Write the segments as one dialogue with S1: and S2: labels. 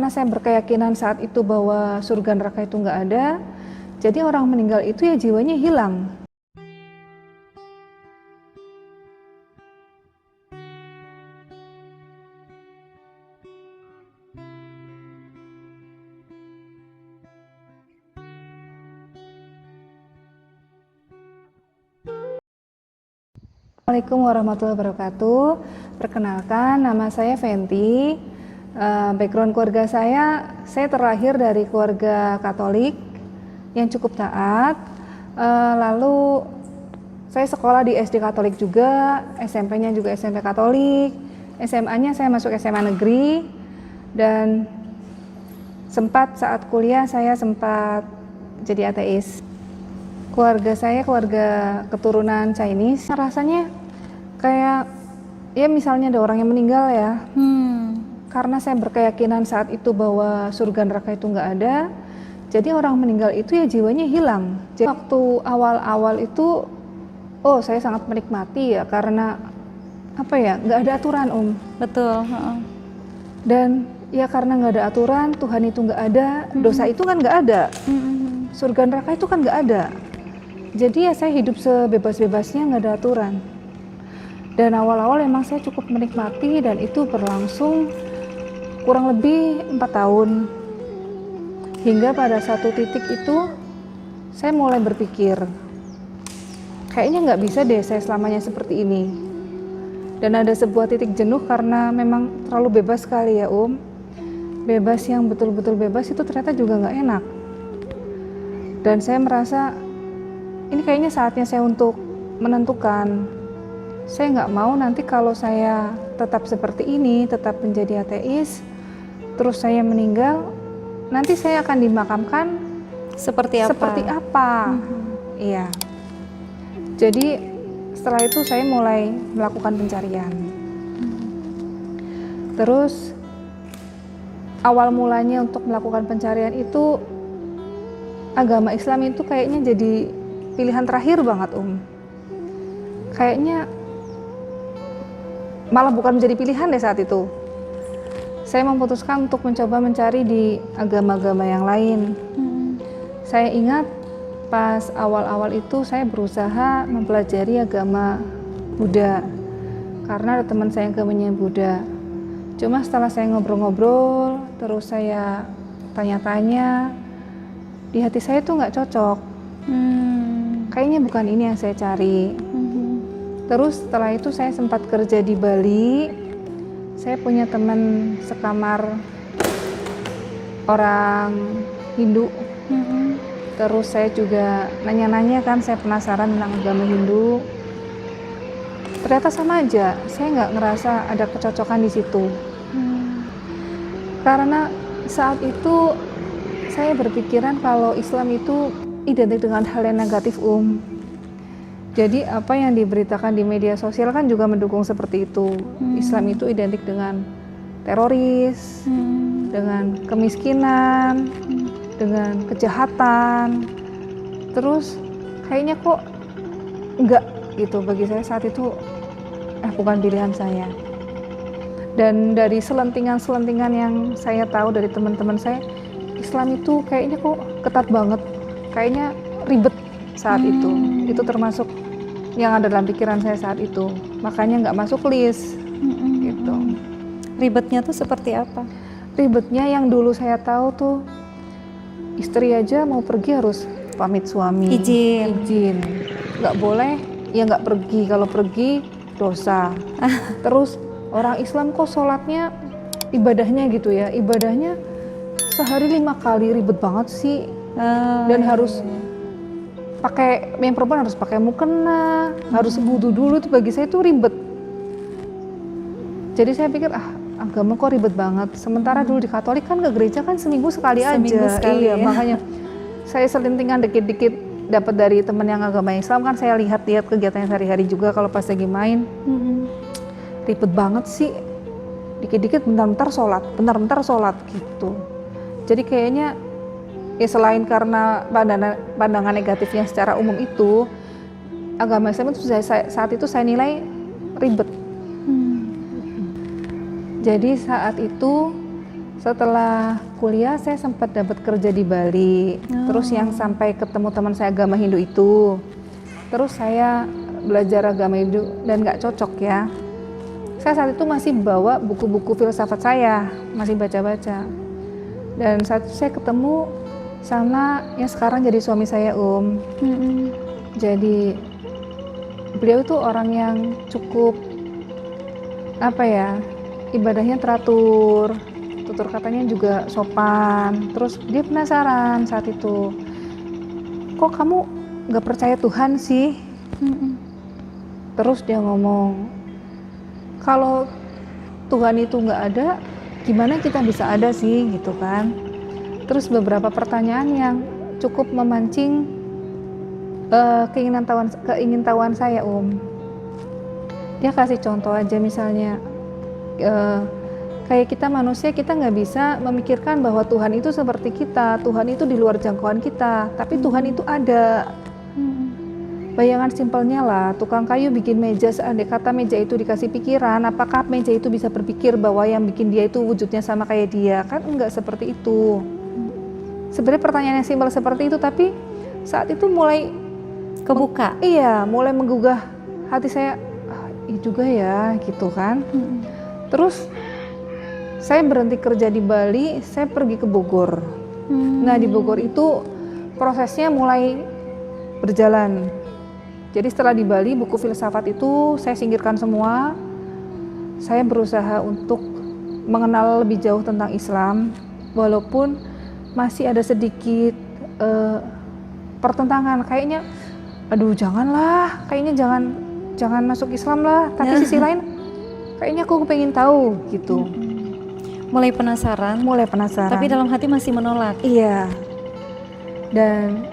S1: karena saya berkeyakinan saat itu bahwa surga neraka itu nggak ada, jadi orang meninggal itu ya jiwanya hilang. Assalamualaikum warahmatullahi wabarakatuh. Perkenalkan, nama saya Fenty. Background keluarga saya terlahir dari keluarga Katolik yang cukup taat. Lalu saya sekolah di SD Katolik juga, SMP-nya juga SMP Katolik, SMA-nya saya masuk SMA negeri, dan saat kuliah saya sempat jadi ateis. Keluarga saya keluarga keturunan Chinese. Rasanya kayak ya misalnya ada orang yang meninggal ya, karena saya berkeyakinan saat itu bahwa surga neraka itu nggak ada, jadi orang meninggal itu ya jiwanya hilang. Jadi waktu awal-awal itu saya sangat menikmati ya, karena apa ya, nggak ada aturan
S2: Betul.
S1: Dan ya karena nggak ada aturan, Tuhan itu nggak ada, dosa itu kan nggak ada, surga neraka itu kan nggak ada. Jadi ya saya hidup sebebas-bebasnya, nggak ada aturan. Dan awal-awal emang saya cukup menikmati, dan itu berlangsung kurang lebih 4 tahun. Hingga pada satu titik itu saya mulai berpikir, kayaknya nggak bisa deh saya selamanya seperti ini. Dan ada sebuah titik jenuh karena memang terlalu bebas sekali ya Bebas yang betul-betul bebas itu ternyata juga nggak enak. Dan saya merasa ini kayaknya saatnya saya untuk menentukan. Saya nggak mau nanti kalau saya tetap seperti ini, tetap menjadi ateis, terus saya meninggal, nanti saya akan dimakamkan
S2: Seperti apa?
S1: Iya. Jadi setelah itu saya mulai melakukan pencarian. Terus awal mulanya untuk melakukan pencarian itu, agama Islam itu kayaknya jadi pilihan terakhir banget Kayaknya malah bukan menjadi pilihan deh saat itu. Saya memutuskan untuk mencoba mencari di agama-agama yang lain. Saya ingat pas awal-awal itu saya berusaha mempelajari agama Buddha, karena ada teman saya yang agamanya Buddha. Cuma setelah saya ngobrol-ngobrol, terus saya tanya-tanya, di hati saya tuh nggak cocok. Kayaknya bukan ini yang saya cari. Terus setelah itu saya sempat kerja di Bali. Saya punya teman sekamar orang Hindu. Terus saya juga nanya-nanya kan, saya penasaran tentang agama Hindu. Ternyata sama aja, saya nggak ngerasa ada kecocokan di situ. Karena saat itu saya berpikiran kalau Islam itu identik dengan hal yang negatif Jadi apa yang diberitakan di media sosial kan juga mendukung seperti itu. Islam itu identik dengan teroris, dengan kemiskinan, dengan kejahatan. Terus kayaknya kok enggak gitu, bagi saya saat itu bukan pilihan saya. Dan dari selentingan-selentingan yang saya tahu dari teman-teman saya, Islam itu kayaknya kok ketat banget, kayaknya ribet saat itu. Itu termasuk yang ada dalam pikiran saya saat itu, makanya nggak masuk list gitu.
S2: Ribetnya tuh seperti apa?
S1: Ribetnya yang dulu saya tahu tuh, istri aja mau pergi harus pamit suami, izin. Nggak boleh ya nggak pergi, kalau pergi dosa. Terus orang Islam kok sholatnya, ibadahnya gitu ya, ibadahnya sehari 5 kali, ribet banget sih. Dan harus pakai, yang perempuan harus pakai mukena, harus wudu dulu, tuh bagi saya itu ribet. Jadi saya pikir agama kok ribet banget. Sementara dulu di Katolik kan ke gereja kan seminggu sekali aja. Iya, makanya saya selintingan dikit-dikit dapat dari teman yang agama Islam kan, saya lihat kegiatannya sehari-hari juga kalau pas lagi main. Ribet banget sih. Dikit-dikit bentar-bentar sholat gitu. Jadi kayaknya ya selain karena pandangan negatifnya secara umum itu, agama Islam itu saat itu saya nilai ribet. Jadi saat itu setelah kuliah saya sempat dapat kerja di Bali. Terus yang sampai ketemu teman saya agama Hindu itu. Terus saya belajar agama Hindu dan nggak cocok ya. Saya saat itu masih bawa buku-buku filsafat saya, masih baca-baca. Dan saat itu saya ketemu sama yang sekarang jadi suami saya, Jadi beliau itu orang yang cukup ibadahnya teratur, tutur katanya juga sopan. Terus dia penasaran saat itu, kok kamu nggak percaya Tuhan sih? Terus dia ngomong, kalau Tuhan itu nggak ada, gimana kita bisa ada sih, gitu kan? Terus beberapa pertanyaan yang cukup memancing keingintahuan saya, Dia kasih contoh aja misalnya, kayak kita manusia, kita nggak bisa memikirkan bahwa Tuhan itu seperti kita, Tuhan itu di luar jangkauan kita, tapi Tuhan itu ada. Bayangan simpelnya lah, tukang kayu bikin meja, seandai kata meja itu dikasih pikiran, apakah meja itu bisa berpikir bahwa yang bikin dia itu wujudnya sama kayak dia? Kan enggak seperti itu. Sebenarnya pertanyaan yang simpel seperti itu, tapi saat itu mulai
S2: kebuka.
S1: Iya, mulai menggugah hati saya, iya juga ya, gitu kan. Terus saya berhenti kerja di Bali, saya pergi ke Bogor. Nah, di Bogor itu prosesnya mulai berjalan. Jadi setelah di Bali, buku filsafat itu saya singkirkan semua. Saya berusaha untuk mengenal lebih jauh tentang Islam, walaupun masih ada sedikit pertentangan. Kayaknya, aduh janganlah, kayaknya jangan masuk Islam lah. Tapi sisi lain, kayaknya aku pengen tahu gitu.
S2: Mulai penasaran. Tapi dalam hati masih menolak.
S1: Iya. Dan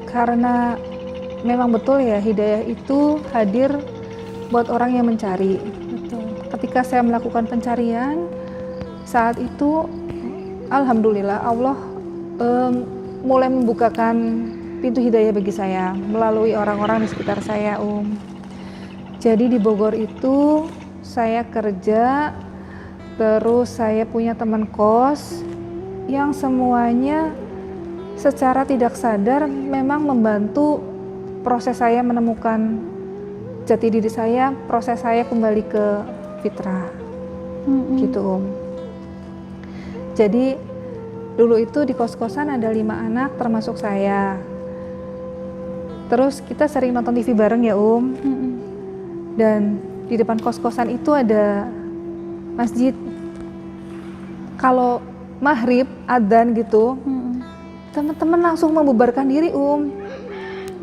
S1: karena memang betul ya, hidayah itu hadir buat orang yang mencari.
S2: Betul.
S1: Ketika saya melakukan pencarian, saat itu alhamdulillah Allah mulai membukakan pintu hidayah bagi saya melalui orang-orang di sekitar saya, Jadi di Bogor itu saya kerja, terus saya punya teman kos yang semuanya secara tidak sadar memang membantu proses saya menemukan jati diri saya, proses saya kembali ke fitrah, gitu, Jadi dulu itu di kos-kosan ada 5 anak termasuk saya. Terus kita sering nonton TV bareng ya, Dan di depan kos-kosan itu ada masjid. Kalau maghrib adzan gitu, teman-teman langsung membubarkan diri,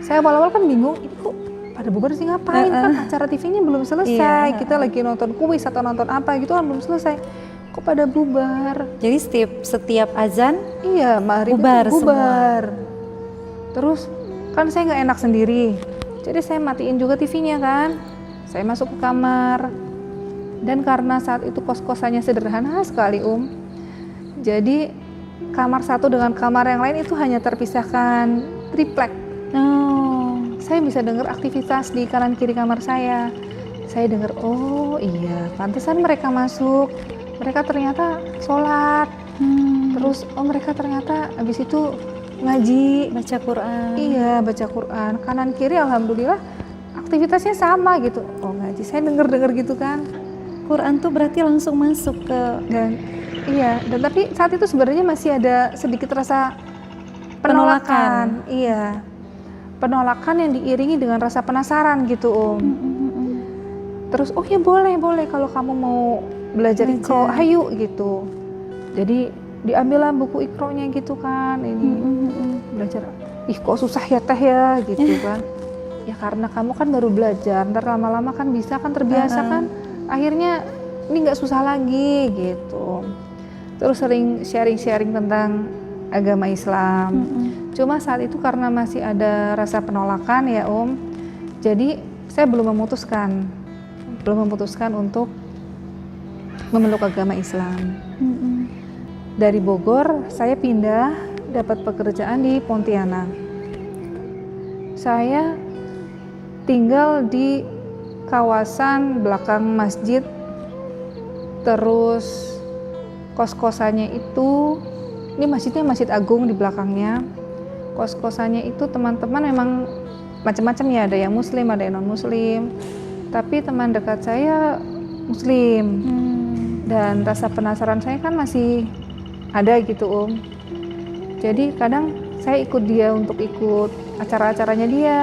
S1: Saya awal-awal kan bingung, ini kok pada bubar sih, ngapain? Kan acara TV-nya belum selesai, kita lagi nonton kuis atau nonton apa gitu kan belum selesai. Kok pada bubar?
S2: Jadi setiap azan,
S1: iya, maghrib bubar. Terus kan saya nggak enak sendiri, jadi saya matiin juga TV-nya kan. Saya masuk ke kamar, dan karena saat itu kos-kosannya sederhana sekali, Jadi kamar satu dengan kamar yang lain itu hanya terpisahkan triplek. Saya bisa dengar aktivitas di kanan kiri kamar saya. Saya dengar, oh iya, pantesan mereka masuk. Mereka ternyata sholat. Terus, oh mereka ternyata habis itu ngaji,
S2: baca Quran.
S1: Iya, baca Quran. Kanan kiri alhamdulillah aktivitasnya sama gitu. Oh ngaji, saya dengar gitu kan.
S2: Quran tuh berarti langsung masuk ke
S1: dan tapi saat itu sebenarnya masih ada sedikit rasa penolakan. Iya. Penolakan yang diiringi dengan rasa penasaran gitu, Terus, oh ya boleh kalau kamu mau belajar Iqra, ayo gitu. Jadi diambillah buku Iqra-nya gitu kan, ini belajar. Ih kok susah ya teh ya gitu kan. Ya karena kamu kan baru belajar, ntar lama-lama kan bisa kan terbiasa kan. Akhirnya ini nggak susah lagi gitu. Terus sering sharing tentang agama Islam. Cuma saat itu karena masih ada rasa penolakan ya jadi saya belum memutuskan untuk memeluk agama Islam. Dari Bogor saya pindah, dapat pekerjaan di Pontianak. Saya tinggal di kawasan belakang masjid, terus kos-kosannya itu, ini masjidnya Masjid Agung di belakangnya. Kos-kosannya itu teman-teman memang macam-macam ya, ada yang muslim, ada yang non-muslim. Tapi teman dekat saya muslim. Dan rasa penasaran saya kan masih ada gitu Jadi kadang saya ikut dia untuk ikut acara-acaranya dia.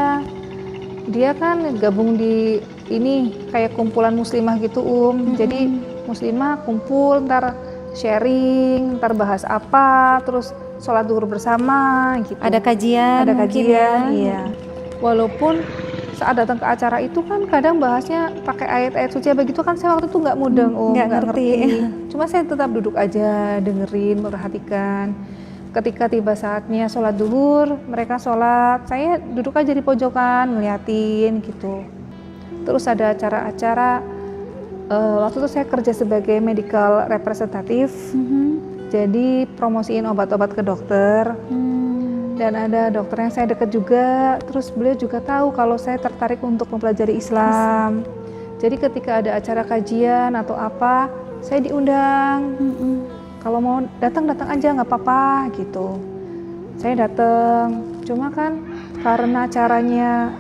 S1: Dia kan gabung di ini kayak kumpulan muslimah gitu Jadi muslimah kumpul, ntar sharing, ntar bahas apa, terus sholat zuhur bersama gitu.
S2: Ada kajian ya.
S1: Iya. Walaupun saat datang ke acara itu kan kadang bahasnya pakai ayat-ayat suci begitu kan, saya waktu itu nggak mudeng nggak ngerti. Cuma saya tetap duduk aja, dengerin, memperhatikan. Ketika tiba saatnya sholat zuhur, mereka sholat, saya duduk aja di pojokan ngeliatin gitu. Terus ada acara-acara, waktu itu saya kerja sebagai medical representative, jadi promosiin obat-obat ke dokter. Dan ada dokter yang saya dekat juga, terus beliau juga tahu kalau saya tertarik untuk mempelajari Islam. Jadi ketika ada acara kajian atau apa, saya diundang. Kalau mau datang aja, nggak apa-apa gitu. Saya datang, cuma kan karena caranya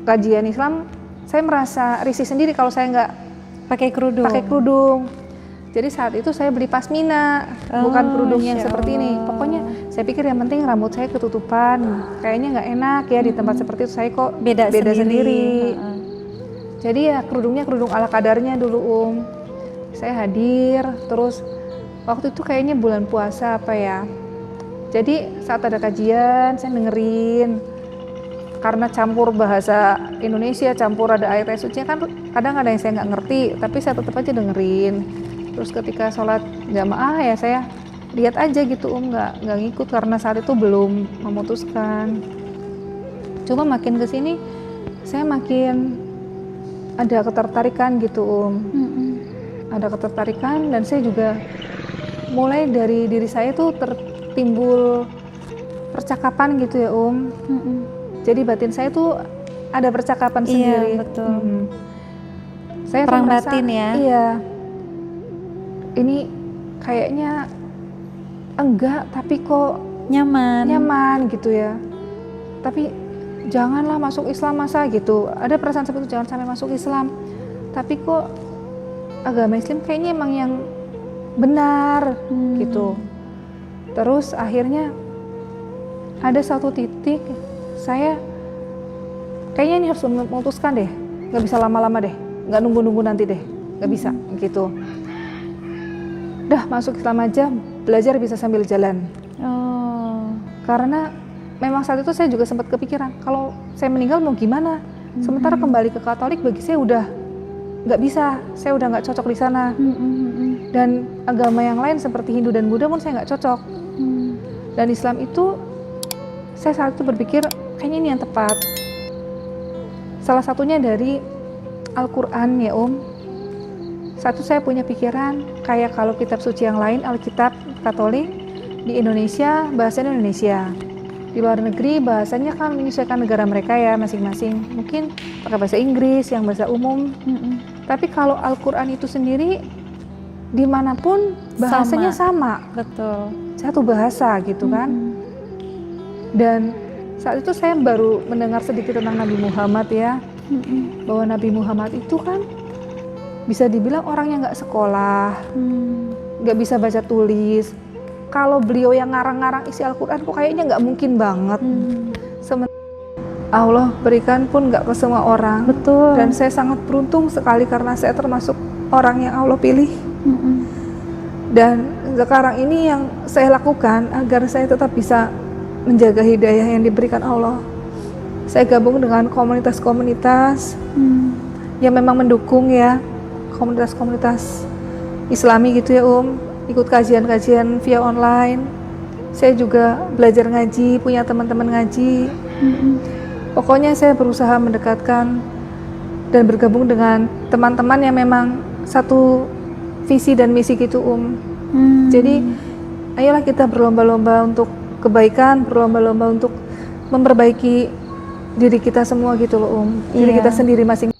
S1: kajian Islam, saya merasa risih sendiri kalau saya nggak
S2: pakai kerudung.
S1: Jadi saat itu saya beli pasmina, bukan kerudung yang seperti ini. Pokoknya saya pikir yang penting rambut saya ketutupan. Kayaknya nggak enak ya di tempat seperti itu, saya kok beda sendiri. Jadi ya kerudungnya kerudung ala kadarnya dulu Saya hadir, terus waktu itu kayaknya bulan puasa apa ya. Jadi saat ada kajian saya dengerin. Karena campur bahasa Indonesia, campur ada ayat suci kan kadang ada yang saya nggak ngerti, tapi saya tetap aja dengerin. Terus ketika sholat jamaah ya saya lihat aja gitu nggak ngikut karena saat itu belum memutuskan. Cuma makin kesini saya makin ada ketertarikan gitu ada ketertarikan, dan saya juga mulai dari diri saya tuh tertimbul percakapan gitu ya Jadi batin saya tuh ada percakapan sendiri.
S2: Iya betul.
S1: Saya
S2: perang
S1: merasa,
S2: batin ya.
S1: Iya. Ini kayaknya enggak, tapi kok nyaman gitu ya. Tapi janganlah masuk Islam masa gitu. Ada perasaan seperti itu, jangan sampai masuk Islam. Tapi kok agama Islam kayaknya emang yang benar gitu. Terus akhirnya ada satu titik saya kayaknya ini harus memutuskan deh, nggak bisa lama-lama deh, nggak nunggu-nunggu nanti deh, nggak bisa gitu. Dah masuk Islam aja, belajar bisa sambil jalan. Karena memang saat itu saya juga sempat kepikiran kalau saya meninggal mau gimana. Sementara kembali ke Katolik bagi saya udah nggak bisa, saya udah nggak cocok di sana. Dan agama yang lain seperti Hindu dan Buddha pun saya nggak cocok. Dan Islam itu saya saat itu berpikir kayaknya ini yang tepat. Salah satunya dari Al-Quran ya Satu saya punya pikiran kayak kalau kitab suci yang lain, Alkitab Katolik di Indonesia bahasanya Indonesia, di luar negeri bahasanya kan menyesuaikan negara mereka ya masing-masing, mungkin pakai bahasa Inggris yang bahasa umum. Tapi kalau Al-Quran itu sendiri dimanapun bahasanya sama.
S2: Betul.
S1: Satu bahasa gitu kan. Dan saat itu saya baru mendengar sedikit tentang Nabi Muhammad ya, bahwa Nabi Muhammad itu kan bisa dibilang orang yang nggak sekolah, nggak bisa baca tulis. Kalau beliau yang ngarang-ngarang isi Al-Quran kok kayaknya nggak mungkin banget. Allah berikan pun nggak ke semua orang.
S2: Betul.
S1: Dan saya sangat beruntung sekali karena saya termasuk orang yang Allah pilih. Dan sekarang ini yang saya lakukan agar saya tetap bisa menjaga hidayah yang diberikan Allah. Saya gabung dengan komunitas-komunitas yang memang mendukung ya, komunitas-komunitas Islami gitu ya ikut kajian-kajian via online. Saya juga belajar ngaji, punya teman-teman ngaji. Pokoknya saya berusaha mendekatkan dan bergabung dengan teman-teman yang memang satu visi dan misi gitu Jadi ayolah kita berlomba-lomba untuk kebaikan, berlomba-lomba untuk memperbaiki diri kita semua gitu loh diri kita sendiri masing-masing.